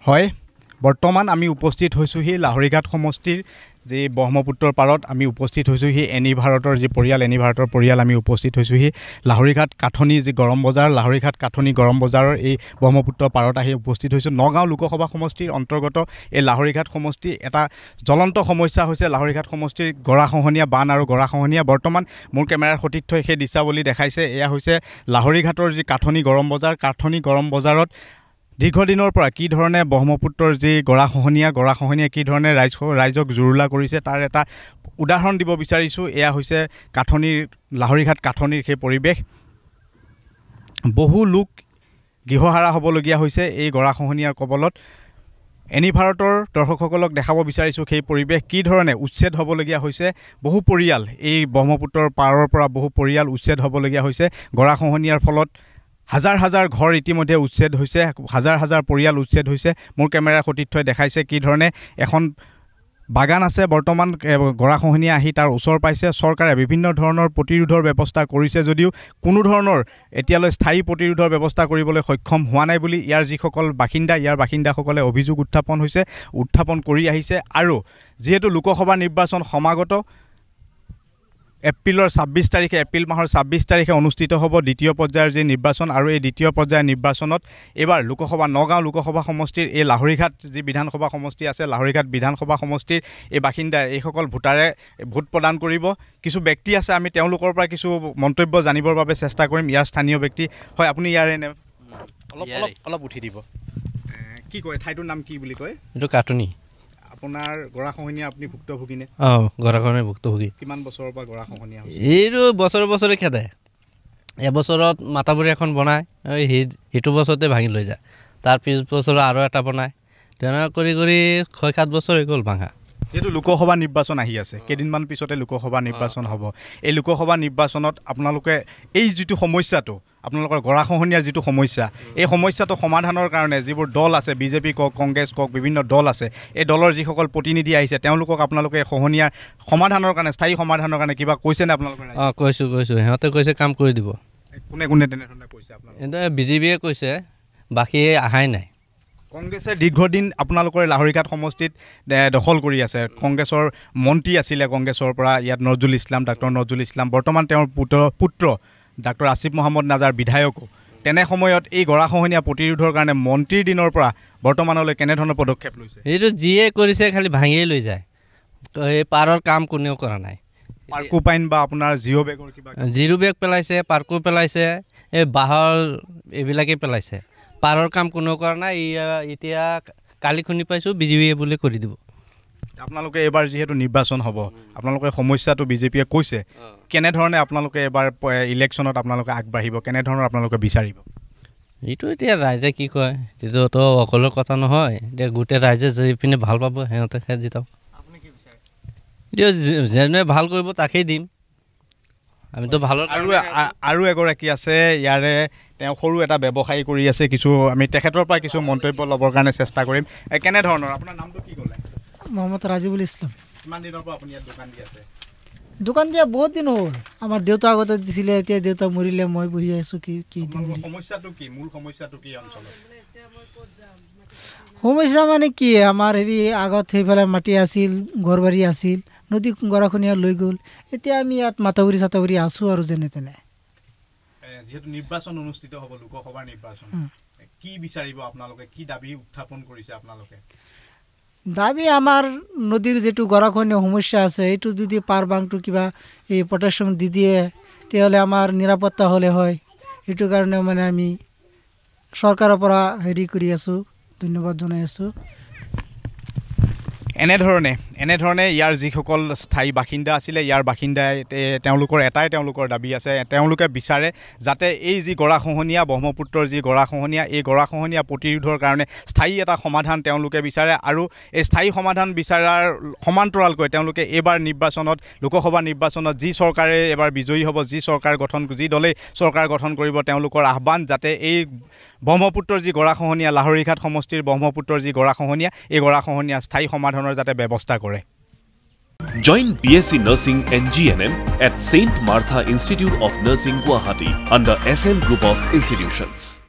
হয় বৰ্তমান আমি উপস্থিত হৈছোহি লাহৰীঘাট সমষ্টিৰ যে ব্ৰহ্মপুত্ৰৰ পাৰত আমি উপস্থিত হৈছোহি এনি ভাৰতৰ যে পৰিয়াল এনি ভাৰতৰ পৰিয়াল আমি উপস্থিত হৈছোহি লাহৰীঘাট কাঠনি যে গৰম বজাৰ লাহৰীঘাট কাঠনি গৰম বজাৰৰ এই ব্ৰহ্মপুত্ৰৰ পাৰত আহি উপস্থিত হৈছোঁ নগাঁও লোকসভা সমষ্টিৰ অন্তৰ্গত এই লাহৰীঘাট সমষ্টি এটা জ্বলন্ত সমস্যা হৈছে লাহৰীঘাট সমষ্টিৰ গৰাখহনীয়া বান আৰু গৰাখহনীয়া বৰ্তমান মোৰ কেমেৰাৰ সতীৰ্থই সেই দৃশ্যাৱলী দেখাইছে এয়া হৈছে লাহৰীঘাটৰ যি কাঠনি গৰম বজাৰত দীৰ্ঘদিনৰ পৰা কি ধৰণে ব্ৰহ্মপুত্ৰৰ যি গৰাখহনীয়া কি ধৰণে ৰাইজক জুৰুলা কৰিছে তাৰ এটা উদাহৰণ দিব বিচাৰিছোঁ এয়া হৈছে লাহৰীঘাট কাঠনিৰ সেই পৰিৱেশ বহু লোক গৃহহাৰা হ'বলগীয়া হৈছে এই গৰাখহনীয়াৰ কবলত এনি ভাৰতৰ দৰ্শকসকলক দেখাব বিচাৰিছোঁ সেই পৰিৱেশ কি ধৰণে উচ্ছেদ হ'বলগীয়া হৈছে বহু পৰিয়াল এই ব্ৰহ্মপুত্ৰৰ পাৰৰ পৰা বহু পৰিয়াল উচ্ছেদ হ'বলগীয়া হৈছে গৰাখহনীয়াৰ ফলত হাজাৰ ঘৰ ইতিমধ্যে উচ্ছেদ হৈছে হাজাৰ পৰিয়াল উচ্ছেদ হৈছে মোৰ কেমেৰাৰ সতীৰ্থই দেখাইছে কি ধৰণে এখন বাগান আছে বৰ্তমান গৰাখহনীয়া আহি তাৰ ওচৰ পাইছে চৰকাৰে বিভিন্ন ধৰণৰ প্ৰতিৰোধৰ ব্যৱস্থা কৰিছে যদিও কোনো ধৰণৰ এতিয়ালৈ স্থায়ী প্ৰতিৰোধৰ ব্যৱস্থা কৰিবলৈ সক্ষম হোৱা নাই বুলি ইয়াৰ যিসকল বাসিন্দাসকলে অভিযোগ উত্থাপন কৰি আহিছে আৰু যিহেতু লোকসভা নিৰ্বাচন সমাগত এপ্ৰিল মাহৰ ২৬ তাৰিখে অনুষ্ঠিত হ'ব দ্বিতীয় পৰ্যায়ৰ যি নিৰ্বাচন আৰু এই দ্বিতীয় পৰ্যায়ৰ নিৰ্বাচনত এবাৰ নগাঁও লোকসভা সমষ্টিৰ এই লাহৰীঘাট যি বিধানসভা সমষ্টি আছে লাহৰীঘাট বিধানসভা সমষ্টিৰ এই বাসিন্দা এইসকল ভোটাৰে ভোট প্ৰদান কৰিব কিছু ব্যক্তি আছে আমি তেওঁলোকৰ পৰা কিছু মন্তব্য জানিবৰ বাবে চেষ্টা কৰিম ইয়াৰ স্থানীয় ব্যক্তি হয় আপুনি ইয়াৰে অলপ উঠি দিব কি কয় ঠাইটোৰ নাম কি বুলি কয় এইটো কাটনি আপোনাৰ গৰাখহনীয়া আপুনি ভুক্তভোগী নে গৰাখহনীয়া ভুক্তভোগী কিমান বছৰৰ পৰা গৰাখহনীয়া হৈছে এইটো বছৰে খেদায় এবছৰত মাতাবৰী এখন বনায় সেইটো বছৰতে ভাঙি লৈ যায় তাৰ পিছ বছৰ আৰু এটা বনায় তেনেকৈ কৰি ৬-৭ বছৰ হৈ গ'ল ভাঙা যেহেতু লোকসভা নিৰ্বাচন আহি আছে কেইদিনমান পিছতে লোকসভা নিৰ্বাচন হ'ব এই লোকসভা নিৰ্বাচনত আপোনালোকে এই যিটো সমস্যাটো আপোনালোকৰ গৰাখহনীয়াৰ যিটো সমস্যা এই সমস্যাটো সমাধানৰ কাৰণে যিবোৰ দল আছে বিজেপি কওক কংগ্ৰেছ কওক বিভিন্ন দল আছে এই দলৰ যিসকল প্ৰতিনিধি আহিছে তেওঁলোকক আপোনালোকে খহনীয়াৰ সমাধানৰ কাৰণে স্থায়ী সমাধানৰ কাৰণে কিবা কৈছেনে আপোনালোকে কৈছোঁ সিহঁতে কৈছে কাম কৰি দিব কোনে তেনেধৰণে কৈছে আপোনালোকে বিজেপিয়ে কৈছে বাকী অহাই নাই কংগ্ৰেছে দীৰ্ঘদিন আপোনালোকৰ লাহৰীঘাট সমষ্টিত দখল কৰি আছে কংগ্ৰেছৰ মন্ত্ৰী আছিলে কংগ্ৰেছৰ পৰা ইয়াত ডাক্তৰ নজৰুল ইছলাম বৰ্তমান তেওঁৰ পুত্ৰ ডাক্তৰ আসিফ মহম্মদ নাজাৰ বিধায়কো তেনে সময়ত এই গৰাখহনীয়া প্ৰতিৰোধৰ কাৰণে মন্ত্ৰীৰ দিনৰ পৰা বৰ্তমানলৈ কেনেধৰণৰ পদক্ষেপ লৈছে এইটো যিয়ে কৰিছে খালি ভাঙিয়ে লৈ যায় এই পাৰৰ কাম কোনেও কৰা নাই পাৰ্কো পাইন বা আপোনাৰ জিৰো বেগ পেলাইছে পাৰ্কো পেলাইছে এই বাঁহৰ এইবিলাকেই পেলাইছে পাৰৰ কাম কোনেও কৰা নাই এতিয়া কালি শুনি পাইছোঁ বিজেপিয়ে বুলি কৰি দিব আপোনালোকে এবাৰ যিহেতু নিৰ্বাচন হ'ব আপোনালোকে সমস্যাটো বিজেপিয়ে কৈছে কেনেধৰণে আপোনালোকে এবাৰ ইলেকশ্যনত আপোনালোকে আগবাঢ়িব কেনেধৰণৰ আপোনালোকে বিচাৰিব এইটো এতিয়া ৰাইজে কি কয় তেতিয়াতো অকলৰ কথা নহয় এতিয়া গোটেই ৰাইজে যিপিনে ভাল পাব সিহঁতে জিতাওক এতিয়া যেনে ভাল কৰিব তাকেই দিম আমিতো ভালৰ আৰু এগৰাকী আছে ইয়াৰে তেওঁ সৰু এটা ব্যৱসায়ী কৰি আছে কিছু আমি তেখেতৰ পৰা কিছু মন্তব্য ল'বৰ কাৰণে চেষ্টা কৰিম কেনেধৰণৰ আপোনাৰ নামটো কি ক'লে মোহাম্মদ ৰাজিবুল ইছলাম কিমান দিনৰ পৰা আপুনি ইয়াত দোকান দিয়া বহুত দিন হ'ল আমাৰ দেউতা আগতে দিছিলে এতিয়া দেউতা মৰিলে মই বহি আছোঁ মূল সমস্যাটো কি অঞ্চলত সমস্যা মানে কি আমাৰ আগত সেইফালে মাটি আছিল ঘৰ বাৰী আছিল নদী গৰাখহনীয়া লৈ গ'ল এতিয়া আমি ইয়াত মাতাবৰী আছোঁ আৰু যেনে তেনে যিহেতু নিৰ্বাচন অনুষ্ঠিত হ'ব লোকসভাৰ নিৰ্বাচন কি বিচাৰিব আপোনালোকে কি দাবী উত্থাপন কৰিছে আপোনালোকে দাবী আমাৰ নদীৰ যিটো গৰাখহনীয়া সমস্যা আছে এইটো যদি পাৰ বাংটো কিবা এই প্ৰটেকশ্যন দি দিয়ে তেতিয়াহ'লে আমাৰ নিৰাপত্তা হ'লে হয় এইটো কাৰণে মানে আমি চৰকাৰৰ পৰা কৰি আছোঁ ধন্যবাদ জনাই আছোঁ এনেধৰণে ইয়াৰ যিসকল স্থায়ী বাসিন্দা আছিলে ইয়াৰ বাসিন্দাই তেওঁলোকৰ দাবী আছে তেওঁলোকে বিচাৰে যাতে এই যি গৰাখহনীয়া ব্ৰহ্মপুত্ৰৰ যি গৰাখহনীয়া এই গৰাখহনীয়া প্ৰতিৰোধৰ কাৰণে স্থায়ী এটা সমাধান তেওঁলোকে বিচাৰে আৰু এই স্থায়ী সমাধান বিচাৰাৰ সমান্তৰালকৈ তেওঁলোকে এইবাৰ লোকসভা নিৰ্বাচনত যি চৰকাৰে এবাৰ বিজয়ী হ'ব যি দলেই চৰকাৰ গঠন কৰিব তেওঁলোকৰ আহ্বান যাতে এই ব্ৰহ্মপুত্ৰৰ যি গৰাখহনীয়া লাহৰীঘাট সমষ্টিৰ ব্ৰহ্মপুত্ৰৰ যি গৰাখহনীয়া এই গৰাখহনীয়া স্থায়ী সমাধানৰ যাতে ব্যৱস্থা কৰে Join BSc Nursing and GNM at St. Martha Institute of Nursing, Guwahati under SM Group of Institutions.